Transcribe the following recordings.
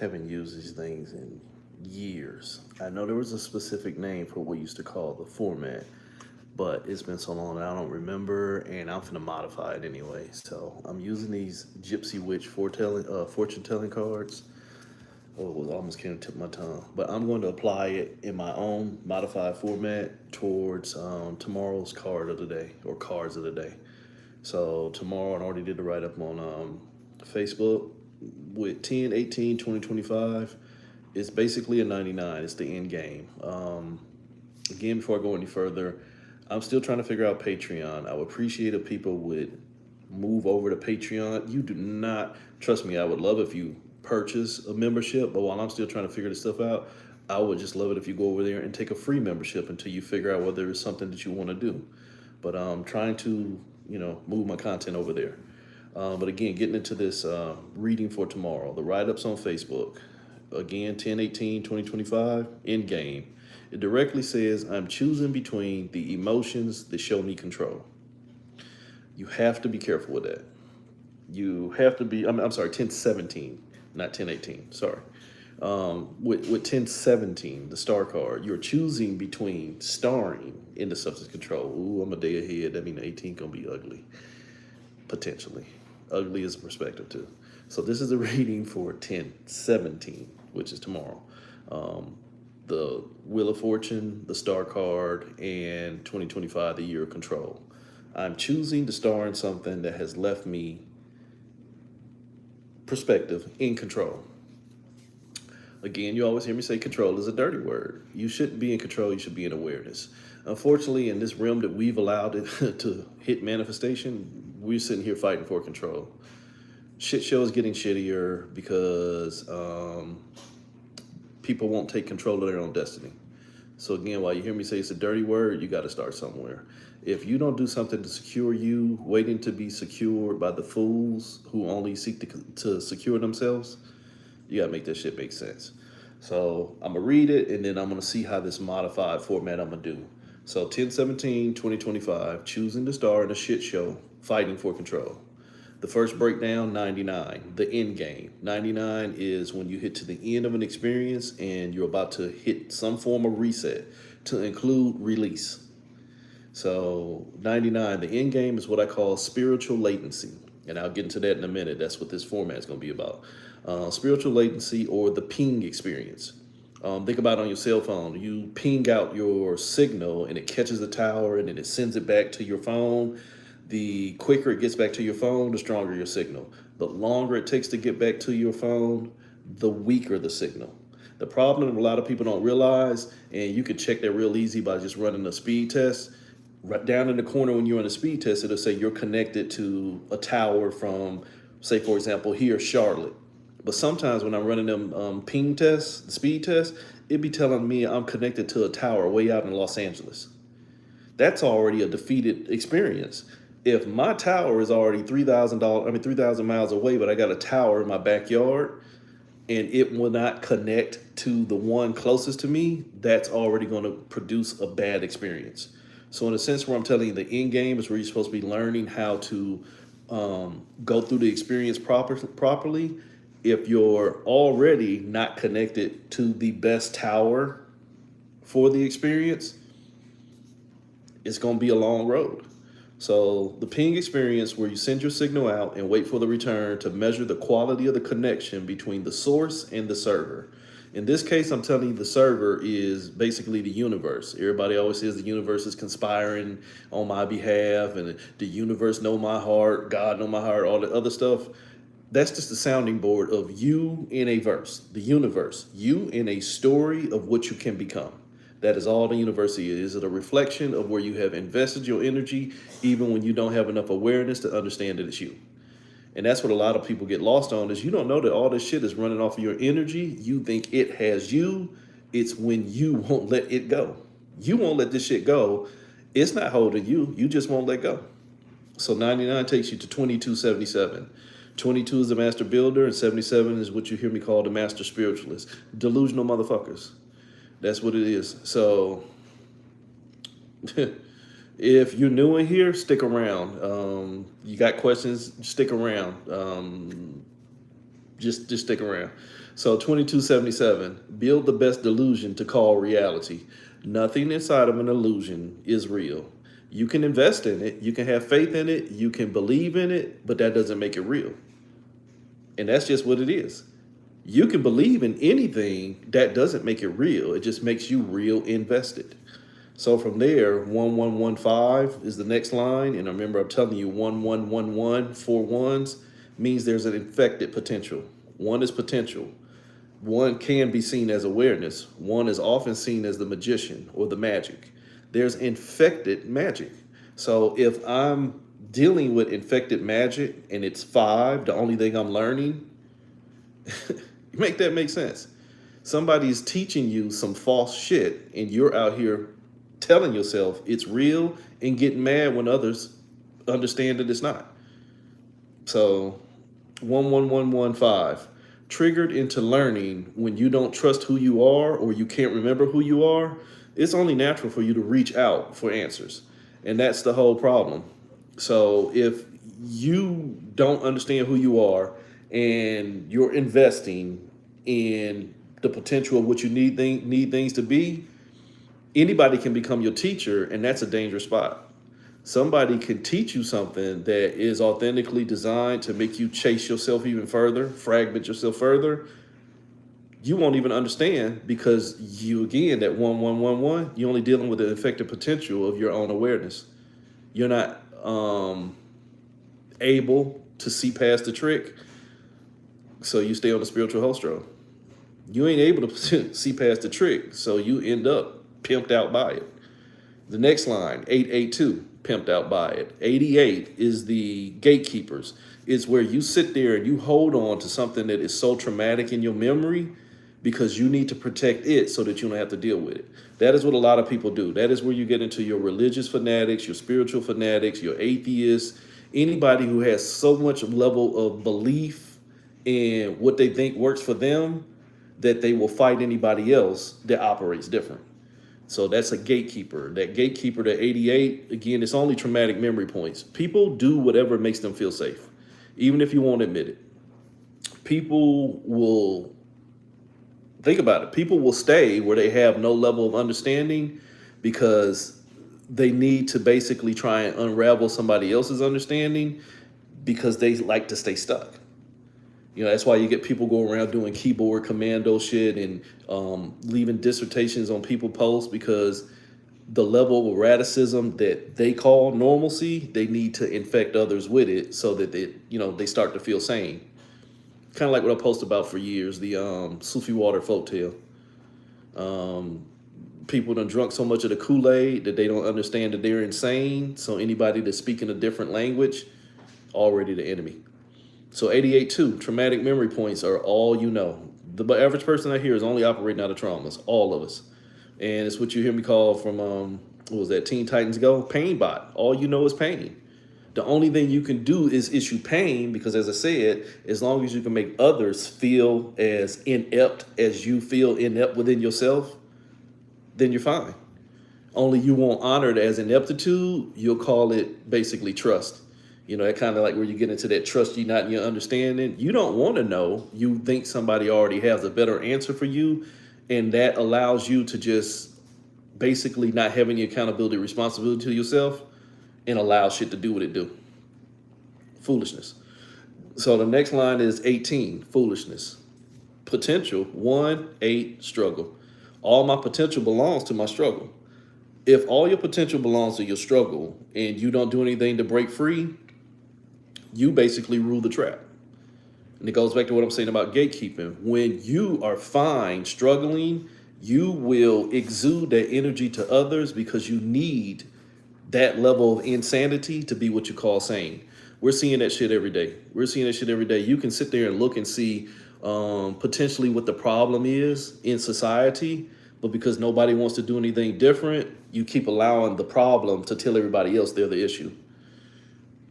Haven't used these things in years. I know there was a specific name for what we used to call the format, but it's been so long that I don't remember, and I'm finna modify it anyway. So I'm using these Gypsy Witch fortune telling cards. Oh, it was almost can't tip my tongue, but I'm going to apply it in my own modified format towards tomorrow's card of the day or cards of the day. So tomorrow I already did the write up on Facebook with 10, 18, 20, 25. It's basically a 99. It's the end game. Again, before I go any further, I'm still trying to figure out Patreon. I would appreciate if people would move over to Patreon. You do not, trust me, I would love if you purchase a membership, but while I'm still trying to figure this stuff out, I would just love it if you go over there and take a free membership until you figure out whether it's something that you want to do. But I'm trying to, move my content over there. But again, getting into this reading for tomorrow, the write-ups on Facebook. Again, 10/18/2025, end game. It directly says, I'm choosing between the emotions that show me control. You have to be careful with that. You have to be, I'm sorry, 10/17, not 10/18, sorry. With 10/17, the star card, you're choosing between starring in the substance control. Ooh, I'm a day ahead. That means the 18 gonna be ugly, potentially. Ugly is a perspective too. So this is a reading for 10/17, which is tomorrow. The Wheel of Fortune, the star card, and 2025, the year of control. I'm choosing to star in something that has left me perspective in control. Again, you always hear me say control is a dirty word. You shouldn't be in control, you should be in awareness. Unfortunately, in this realm that we've allowed it to hit manifestation, we're sitting here fighting for control. Shit show is getting shittier because people won't take control of their own destiny. So again, while you hear me say it's a dirty word, you got to start somewhere. If you don't do something to secure you, waiting to be secured by the fools who only seek to secure themselves, you got to make that shit make sense. So I'm going to read it, and then I'm going to see how this modified format I'm going to do. So 10/17/2025, choosing to star in a shit show, fighting for control. The first breakdown, 99, the end game. 99 is when you hit to the end of an experience and you're about to hit some form of reset to include release. So 99, the end game is what I call spiritual latency. And I'll get into that in a minute. That's what this format is going to be about. Spiritual latency, or the ping experience. Think about it on your cell phone. You ping out your signal and it catches the tower and then it sends it back to your phone. The quicker it gets back to your phone, the stronger your signal. The longer it takes to get back to your phone, the weaker the signal. The problem a lot of people don't realize, and you can check that real easy by just running a speed test. Right down in the corner when you're on a speed test, it'll say you're connected to a tower from, say, for example, here, Charlotte. But sometimes when I'm running them ping tests, the speed tests, it'd be telling me I'm connected to a tower way out in Los Angeles. That's already a defeated experience. If my tower is already $3,000 miles away, but I got a tower in my backyard and it will not connect to the one closest to me, that's already going to produce a bad experience. So in a sense where I'm telling you the end game is where you're supposed to be learning how to go through the experience properly. If you're already not connected to the best tower for the experience, it's going to be a long road. So the ping experience, where you send your signal out and wait for the return to measure the quality of the connection between the source and the server. In this case, I'm telling you the server is basically the universe. Everybody always says the universe is conspiring on my behalf and the universe know my heart, God know my heart, all the other stuff. That's just the sounding board of you in a verse, the universe, you in a story of what you can become. That is all the universe is. It a reflection of where you have invested your energy, even when you don't have enough awareness to understand that it's you. And that's what a lot of people get lost on, is you don't know that all this shit is running off of your energy. You think it has you. It's when you won't let it go. You won't let this shit go. It's not holding you. You just won't let go. So 99 takes you to 2277. 22 is the master builder, and 77 is what you hear me call the master spiritualist. Delusional motherfuckers. That's what it is. So if you're new in here, stick around. You got questions, stick around. Just stick around. So 2277, build the best delusion to call reality. Nothing inside of an illusion is real. You can invest in it, you can have faith in it, you can believe in it, but that doesn't make it real. And that's just what it is. You can believe in anything, that doesn't make it real. It just makes you real invested. So from there, 1115 is the next line. And remember, I'm telling you, 1111, four ones, means there's an infected potential. One is potential. One can be seen as awareness. One is often seen as the magician or the magic. There's infected magic. So if I'm dealing with infected magic and it's five, the only thing I'm learning, make that make sense. Somebody's teaching you some false shit and you're out here telling yourself it's real and getting mad when others understand that it's not. So 11115, triggered into learning when you don't trust who you are or you can't remember who you are, it's only natural for you to reach out for answers. And that's the whole problem. So if you don't understand who you are and you're investing in the potential of what you need things to be, anybody can become your teacher, and that's a dangerous spot. Somebody can teach you something that is authentically designed to make you chase yourself even further, fragment yourself further. You won't even understand because you, again, that 1111, you're only dealing with the effective potential of your own awareness. You're not able to see past the trick, so you stay on the spiritual holstro. You ain't able to see past the trick, so you end up pimped out by it. The next line, 882, pimped out by it. 88 is the gatekeepers. It's where you sit there and you hold on to something that is so traumatic in your memory because you need to protect it so that you don't have to deal with it. That is what a lot of people do. That is where you get into your religious fanatics, your spiritual fanatics, your atheists, anybody who has so much level of belief in what they think works for them that they will fight anybody else that operates different. So that's a gatekeeper. That gatekeeper to 88, again, it's only traumatic memory points. People do whatever makes them feel safe, even if you won't admit it. People will, think about it, people will stay where they have no level of understanding because they need to basically try and unravel somebody else's understanding because they like to stay stuck. You know, that's why you get people go around doing keyboard commando shit and leaving dissertations on people posts because the level of erraticism that they call normalcy, they need to infect others with it so that they start to feel sane. Kind of like what I posted about for years, the Sufi water folktale. People done drunk so much of the Kool-Aid that they don't understand that they're insane. So anybody that's speaking a different language, already the enemy. So 88-2, traumatic memory points are all you know. The average person out here is only operating out of traumas, all of us. And it's what you hear me call from, what was that, Teen Titans Go? Pain bot. All you know is pain. The only thing you can do is issue pain because, as I said, as long as you can make others feel as inept as you feel inept within yourself, then you're fine. Only you won't honor it as ineptitude. You'll call it basically trust. You know, that kind of like where you get into that trust you not in your understanding. You don't want to know. You think somebody already has a better answer for you. And that allows you to just basically not have any accountability, responsibility to yourself and allow shit to do what it do. Foolishness. So the next line is 18, foolishness. Potential, 1, 8, struggle. All my potential belongs to my struggle. If all your potential belongs to your struggle and you don't do anything to break free, you basically rule the trap. And it goes back to what I'm saying about gatekeeping. When you are fine struggling, you will exude that energy to others because you need that level of insanity to be what you call sane. We're seeing that shit every day. You can sit there and look and see potentially what the problem is in society, but because nobody wants to do anything different, you keep allowing the problem to tell everybody else they're the issue.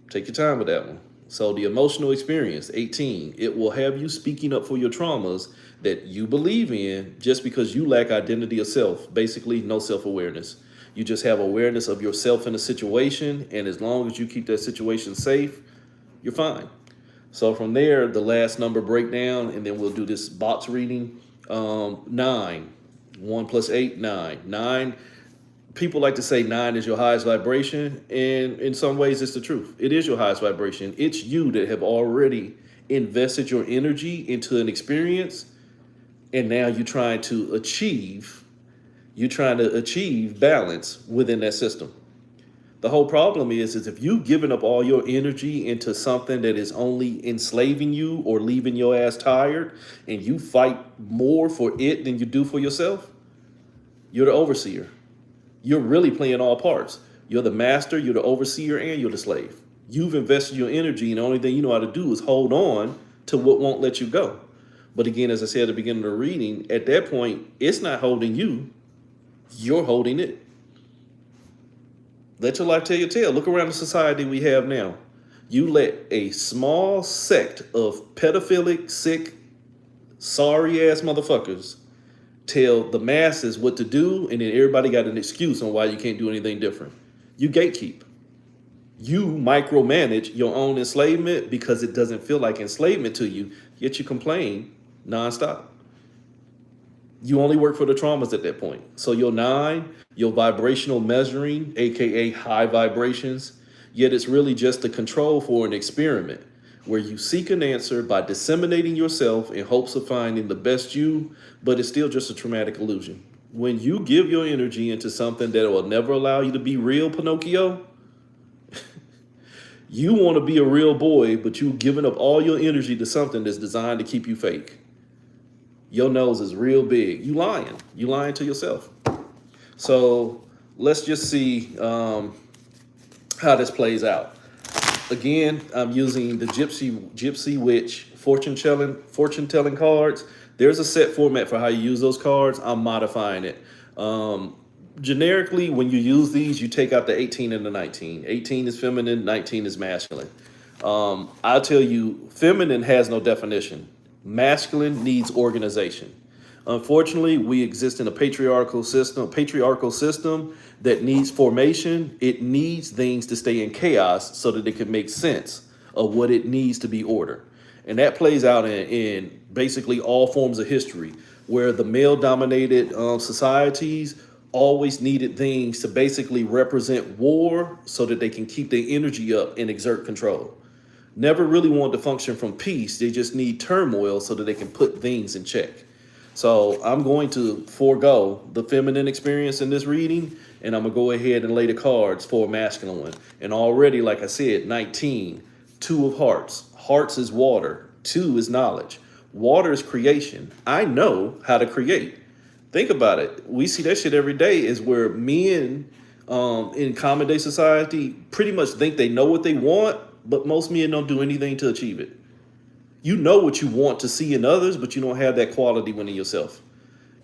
Take your time with that one. So the emotional experience, 18, it will have you speaking up for your traumas that you believe in just because you lack identity of self, basically no self-awareness. You just have awareness of yourself in a situation, and as long as you keep that situation safe, you're fine. So from there, the last number breakdown, and then we'll do this box reading. 9. 1 plus 8, 9. 9, people like to say 9 is your highest vibration, and in some ways it's the truth. It is your highest vibration. It's you that have already invested your energy into an experience, and now you're trying to achieve balance within that system. The whole problem is if you've given up all your energy into something that is only enslaving you or leaving your ass tired, and you fight more for it than you do for yourself, you're the overseer. You're really playing all parts. You're the master, you're the overseer, and you're the slave. You've invested your energy, and the only thing you know how to do is hold on to what won't let you go. But again, as I said at the beginning of the reading, at that point, it's not holding you, you're holding it. Let your life tell your tale. Look around the society we have now. You let a small sect of pedophilic, sick, sorry ass motherfuckers tell the masses what to do, and then everybody got an excuse on why you can't do anything different. You gatekeep. You micromanage your own enslavement because it doesn't feel like enslavement to you, yet you complain nonstop. You only work for the traumas at that point. So your 9, your vibrational measuring, aka high vibrations, yet it's really just the control for an experiment where you seek an answer by disseminating yourself in hopes of finding the best you, but it's still just a traumatic illusion. When you give your energy into something that will never allow you to be real, Pinocchio, you want to be a real boy, but you've given up all your energy to something that's designed to keep you fake. Your nose is real big. You lying. You lying to yourself. So let's just see how this plays out. Again, I'm using the Gypsy Witch fortune telling cards. There's a set format for how you use those cards. I'm modifying it. Generically, when you use these, you take out the 18 and the 19. 18 is feminine, 19 is masculine. I'll tell you, feminine has no definition. Masculine needs organization. Unfortunately, we exist in a patriarchal system that needs formation. It needs things to stay in chaos so that it can make sense of what it needs to be order. And that plays out in basically all forms of history, where the male-dominated societies always needed things to basically represent war so that they can keep their energy up and exert control. Never really want to function from peace. They just need turmoil so that they can put things in check. So I'm going to forego the feminine experience in this reading, and I'm going to go ahead and lay the cards for a masculine one. And already, like I said, 19, 2 of hearts. Hearts is water. 2 is knowledge. Water is creation. I know how to create. Think about it. We see that shit every day, is where men in common day society pretty much think they know what they want, but most men don't do anything to achieve it. You know what you want to see in others, but you don't have that quality within yourself.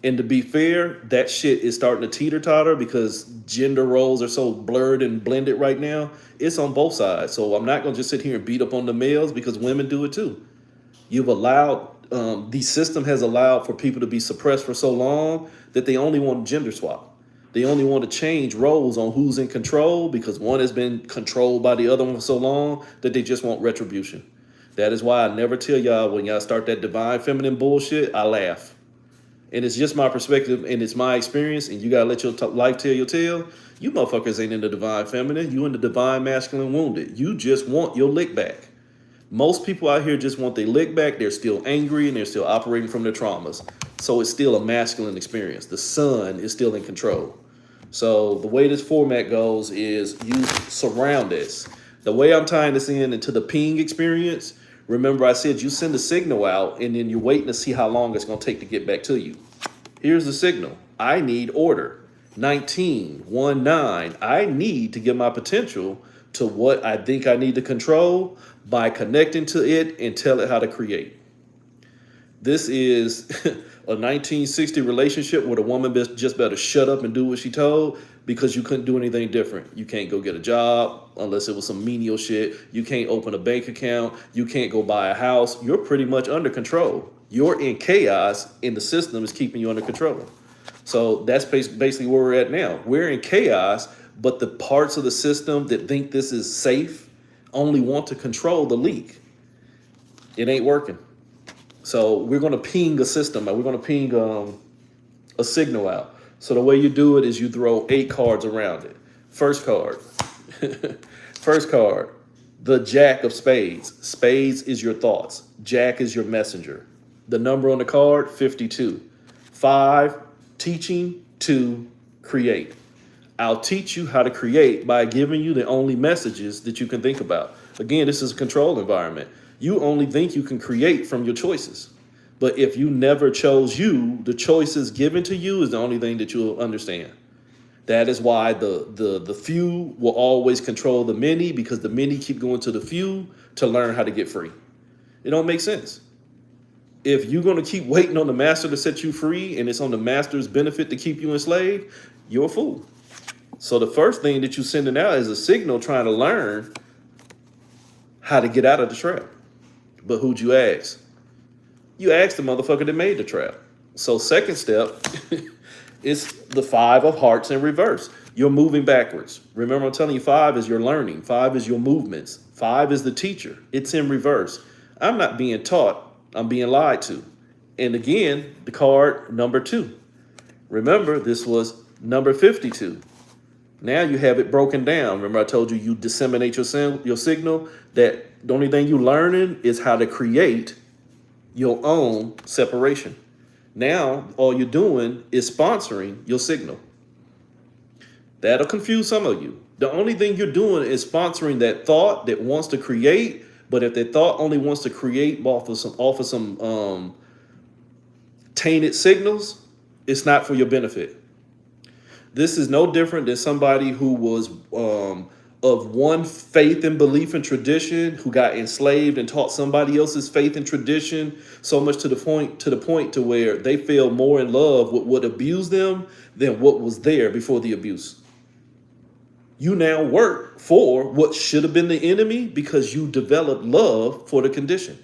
And to be fair, that shit is starting to teeter-totter because gender roles are so blurred and blended right now. It's on both sides. So I'm not going to just sit here and beat up on the males, because women do it too. You've allowed, the system has allowed for people to be suppressed for so long that they only want gender swap. They only want to change roles on who's in control, because one has been controlled by the other one for so long that they just want retribution. That is why I never tell y'all, when y'all start that divine feminine bullshit, I laugh. And it's just my perspective and it's my experience, and you got to let your life tell your tale. You motherfuckers ain't in the divine feminine. You in the divine masculine wounded. You just want your lick back. Most people out here just want their lick back. They're still angry and they're still operating from their traumas. So it's still a masculine experience. The sun is still in control. So the way this format goes is you surround this. The way I'm tying this into the ping experience, remember I said you send a signal out and then you're waiting to see how long it's going to take to get back to you. Here's the signal. I need order. 19, 1, 9. I need to get my potential to what I think I need to control by connecting to it and tell it how to create. This is a 1960 relationship where the woman just better shut up and do what she told, because you couldn't do anything different. You can't go get a job unless it was some menial shit. You can't open a bank account. You can't go buy a house. You're pretty much under control. You're in chaos, and the system is keeping you under control. So that's basically where we're at now. We're in chaos, but the parts of the system that think this is safe only want to control the leak. It ain't working. So we're going to ping a system. We're going to ping a signal out. So the way you do it is you throw 8 cards around it. First card. First card. The Jack of Spades. Spades is your thoughts. Jack is your messenger. The number on the card, 52. 5, teaching. 2, create. I'll teach you how to create by giving you the only messages that you can think about. Again, this is a control environment. You only think you can create from your choices. But if you never chose you, the choices given to you is the only thing that you'll understand. That is why the few will always control the many, because the many keep going to the few to learn how to get free. It don't make sense. If you're going to keep waiting on the master to set you free and it's on the master's benefit to keep you enslaved, you're a fool. So the first thing that you're sending out is a signal trying to learn how to get out of the trap. But who'd you ask? You asked the motherfucker that made the trap. So second step is the 5 of hearts in reverse. You're moving backwards. Remember, I'm telling you, 5 is your learning. 5 is your movements. 5 is the teacher. It's in reverse. I'm not being taught. I'm being lied to. And again, the card number 2. Remember, this was number 52. Now you have it broken down. Remember, I told you disseminate your signal, that the only thing you're learning is how to create your own separation. Now, all you're doing is sponsoring your signal. That'll confuse some of you. The only thing you're doing is sponsoring that thought that wants to create, but if that thought only wants to create off of some tainted signals, it's not for your benefit. This is no different than somebody who was of one faith and belief and tradition, who got enslaved and taught somebody else's faith and tradition so much to the point to where they fell more in love with what abused them than what was there before the abuse. You now work for what should have been the enemy because you developed love for the condition.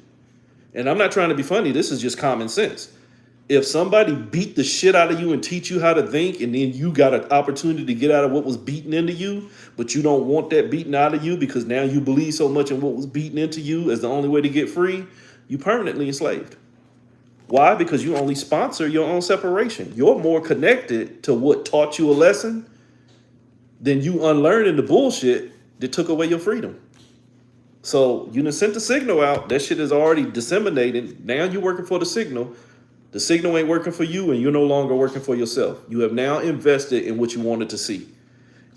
And I'm not trying to be funny. This is just common sense. If somebody beat the shit out of you and teach you how to think, and then you got an opportunity to get out of what was beaten into you, but you don't want that beaten out of you because now you believe so much in what was beaten into you as the only way to get free, you permanently enslaved. Why? Because you only sponsor your own separation. You're more connected to what taught you a lesson than you unlearning the bullshit that took away your freedom. So you done sent the signal out. That shit is already disseminated. Now you're working for the signal. The signal ain't working for you, and you're no longer working for yourself. You have now invested in what you wanted to see.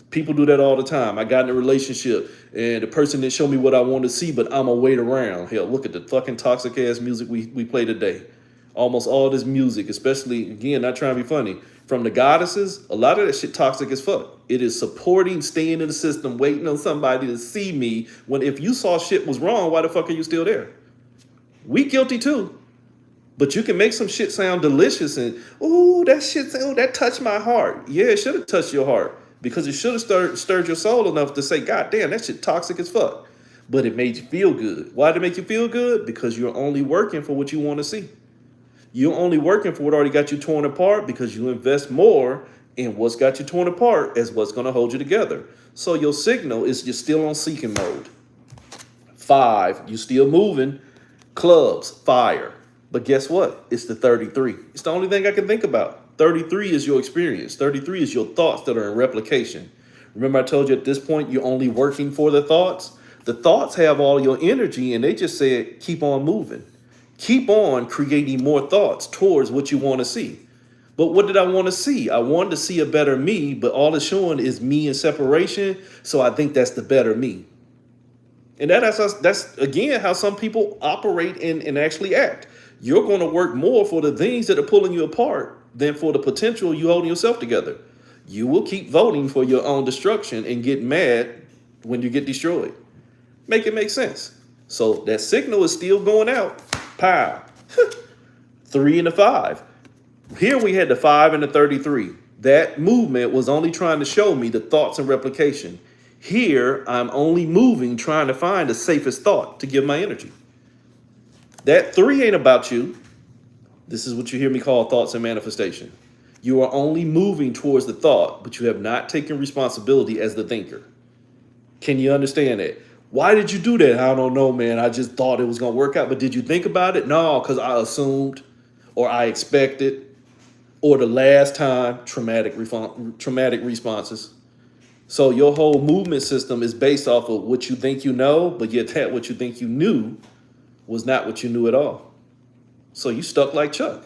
People do that all the time. I got in a relationship, and the person didn't show me what I wanted to see, but I'm going to wait around. Hell, look at the fucking toxic-ass music we play today. Almost all this music, especially, again, not trying to be funny, from the goddesses, a lot of that shit toxic as fuck. It is supporting staying in the system, waiting on somebody to see me, when if you saw shit was wrong, why the fuck are you still there? We guilty too. But you can make some shit sound delicious and, ooh, that touched my heart. Yeah, it should have touched your heart because it should have stirred your soul enough to say, God damn, that shit toxic as fuck. But it made you feel good. Why did it make you feel good? Because you're only working for what you want to see. You're only working for what already got you torn apart because you invest more in what's got you torn apart as what's going to hold you together. So your signal is you're still on seeking mode. 5, you still moving. Clubs, fire. But guess what? It's the 33. It's the only thing I can think about. 33 is your experience. 33 is your thoughts that are in replication. Remember I told you at this point, you're only working for the thoughts? The thoughts have all your energy and they just said, keep on moving. Keep on creating more thoughts towards what you want to see. But what did I want to see? I wanted to see a better me, but all it's showing is me in separation. So I think that's the better me. And that's again, how some people operate and actually act. You're going to work more for the things that are pulling you apart than for the potential you holding yourself together. You will keep voting for your own destruction and get mad when you get destroyed. Make it make sense. So that signal is still going out. Pow. 3 and the 5. Here we had the 5 and the 33. That movement was only trying to show me the thoughts and replication. Here, I'm only moving, trying to find the safest thought to give my energy. That 3 ain't about you. This is what you hear me call thoughts and manifestation. You are only moving towards the thought, but you have not taken responsibility as the thinker. Can you understand that? Why did you do that? I don't know, man. I just thought it was going to work out. But did you think about it? No, because I assumed or I expected or the last time traumatic responses. So your whole movement system is based off of what you think you know, but yet that what you think you knew was not what you knew at all. So you stuck like Chuck.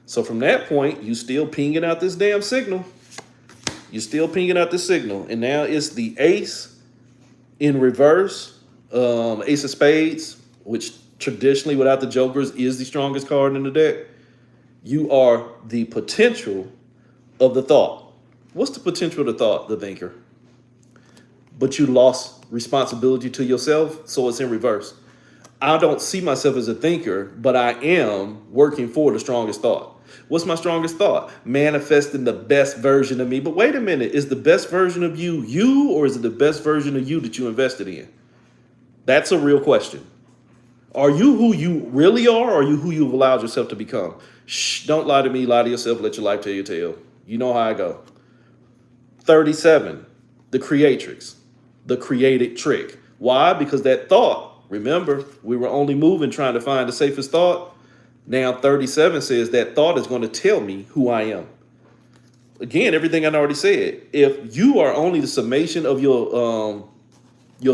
So from that point, you still pinging out this damn signal. You're still pinging out the signal. And now it's the ace in reverse, ace of spades, which traditionally without the jokers is the strongest card in the deck. You are the potential of the thought. What's the potential of the thought? The thinker. But you lost responsibility to yourself, so it's in reverse. I don't see myself as a thinker, but I am working for the strongest thought. What's my strongest thought? Manifesting the best version of me. But wait a minute, is the best version of you you, or is it the best version of you that you invested in? That's a real question. Are you who you really are, or are you who you've allowed yourself to become? Shh, don't lie to me, lie to yourself, let your life tell your tale. You know how I go. 37, the creatrix, the created trick. Why? Because that thought, remember, we were only moving trying to find the safest thought. Now 37 says that thought is going to tell me who I am. Again, everything I already said. If you are only the summation of your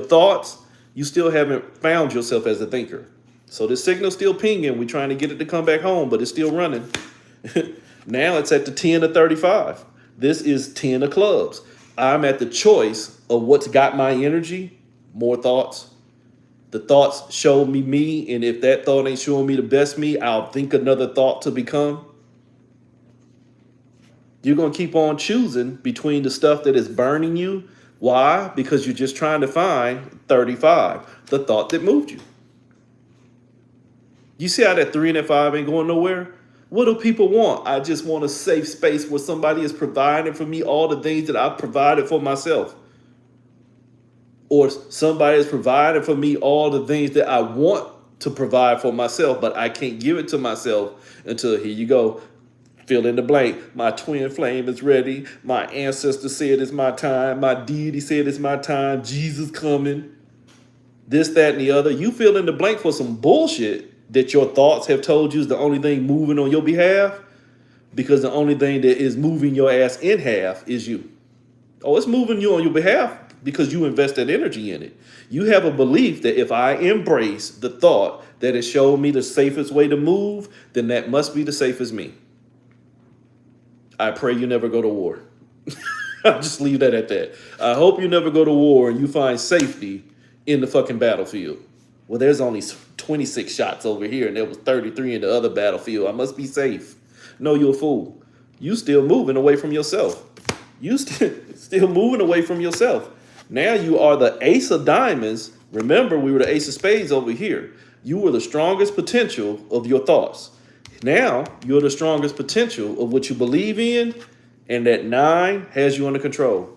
thoughts, you still haven't found yourself as a thinker. So this signal's still pinging. We're trying to get it to come back home, but it's still running. Now it's at the 10 of 35. This is 10 of clubs. I'm at the choice of what's got my energy, more thoughts. The thoughts show me, and if that thought ain't showing me the best me, I'll think another thought to become. You're going to keep on choosing between the stuff that is burning you. Why? Because you're just trying to find 35, the thought that moved you. You see how that 3 and that 5 ain't going nowhere? What do people want? I just want a safe space where somebody is providing for me all the things that I've provided for myself. Or somebody is providing for me all the things that I want to provide for myself, but I can't give it to myself until, here you go, fill in the blank. My twin flame is ready. My ancestor said it's my time. My deity said it's my time. Jesus coming. This, that, and the other. You fill in the blank for some bullshit that your thoughts have told you is the only thing moving on your behalf, because the only thing that is moving your ass in half is you. Oh, it's moving you on your behalf because you invested energy in it. You have a belief that if I embrace the thought that has shown me the safest way to move, then that must be the safest me. I pray you never go to war. I'll just leave that at that. I hope you never go to war and you find safety in the fucking battlefield. Well, there's only 26 shots over here and there was 33 in the other battlefield. I must be safe. No, you're a fool. You still moving away from yourself. You still moving away from yourself. Now you are the ace of diamonds. Remember, we were the ace of spades over here. You were the strongest potential of your thoughts. Now you're the strongest potential of what you believe in, and that 9 has you under control.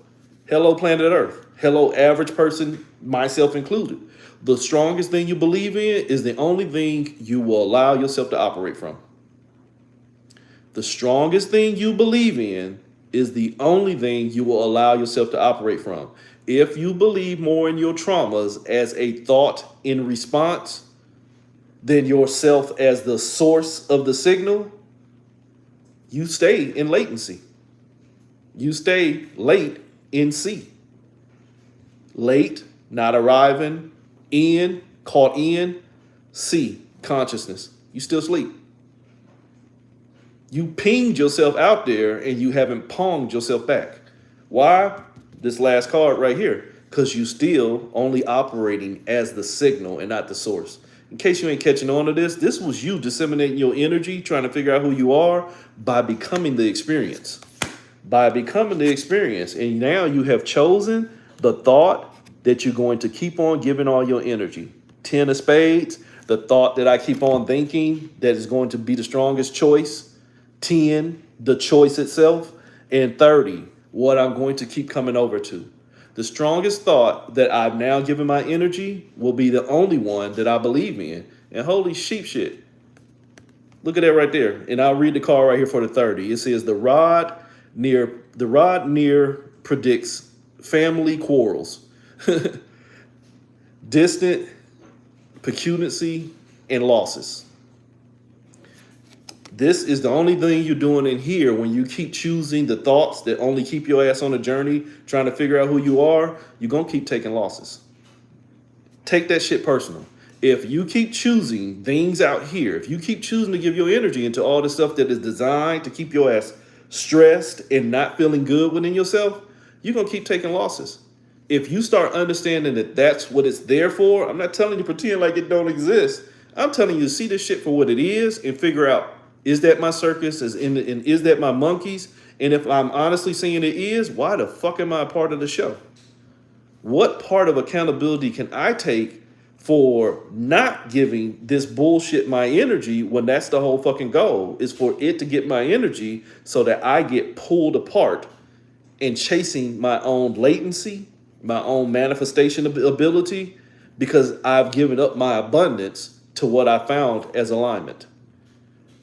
Hello, planet Earth. Hello, average person, myself included. The strongest thing you believe in is the only thing you will allow yourself to operate from. The strongest thing you believe in is the only thing you will allow yourself to operate from. If you believe more in your traumas as a thought in response than yourself as the source of the signal, you stay in latency. You stay late in C. Late, not arriving, in, caught in, C, consciousness. You still sleep. You pinged yourself out there and you haven't ponged yourself back. Why? This last card right here. Because you still only operating as the signal and not the source. In case you ain't catching on to this, this was you disseminating your energy, trying to figure out who you are by becoming the experience. By becoming the experience. And now you have chosen the thought that you're going to keep on giving all your energy. 10 of spades, the thought that I keep on thinking that is going to be the strongest choice. 10, the choice itself. And 30, what I'm going to keep coming over to. The strongest thought that I've now given my energy will be the only one that I believe in. And holy sheep shit. Look at that right there. And I'll read the card right here for the 30. It says the rod near predicts family quarrels. distant, pugnancy, and losses. This is the only thing you're doing in here when you keep choosing the thoughts that only keep your ass on a journey, trying to figure out who you are, you're going to keep taking losses. Take that shit personal. If you keep choosing things out here, if you keep choosing to give your energy into all the stuff that is designed to keep your ass stressed and not feeling good within yourself, you're going to keep taking losses. If you start understanding that that's what it's there for, I'm not telling you to pretend like it don't exist. I'm telling you to see this shit for what it is and figure out, is that my circus? Is that my monkeys? And if I'm honestly saying it is, why the fuck am I a part of the show? What part of accountability can I take for not giving this bullshit my energy when that's the whole fucking goal, is for it to get my energy so that I get pulled apart and chasing my own latency, my own manifestation ability, because I've given up my abundance to what I found as alignment.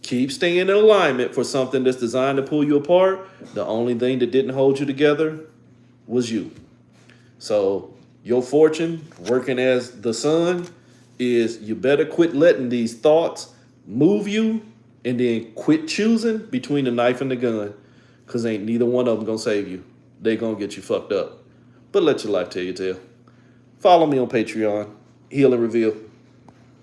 Keep staying in alignment for something that's designed to pull you apart. The only thing that didn't hold you together was you. So your fortune working as the sun is, you better quit letting these thoughts move you, and then quit choosing between the knife and the gun, because ain't neither one of them going to save you. They going to get you fucked up. But let your life tell your tale. Follow me on Patreon, Heal and Reveal.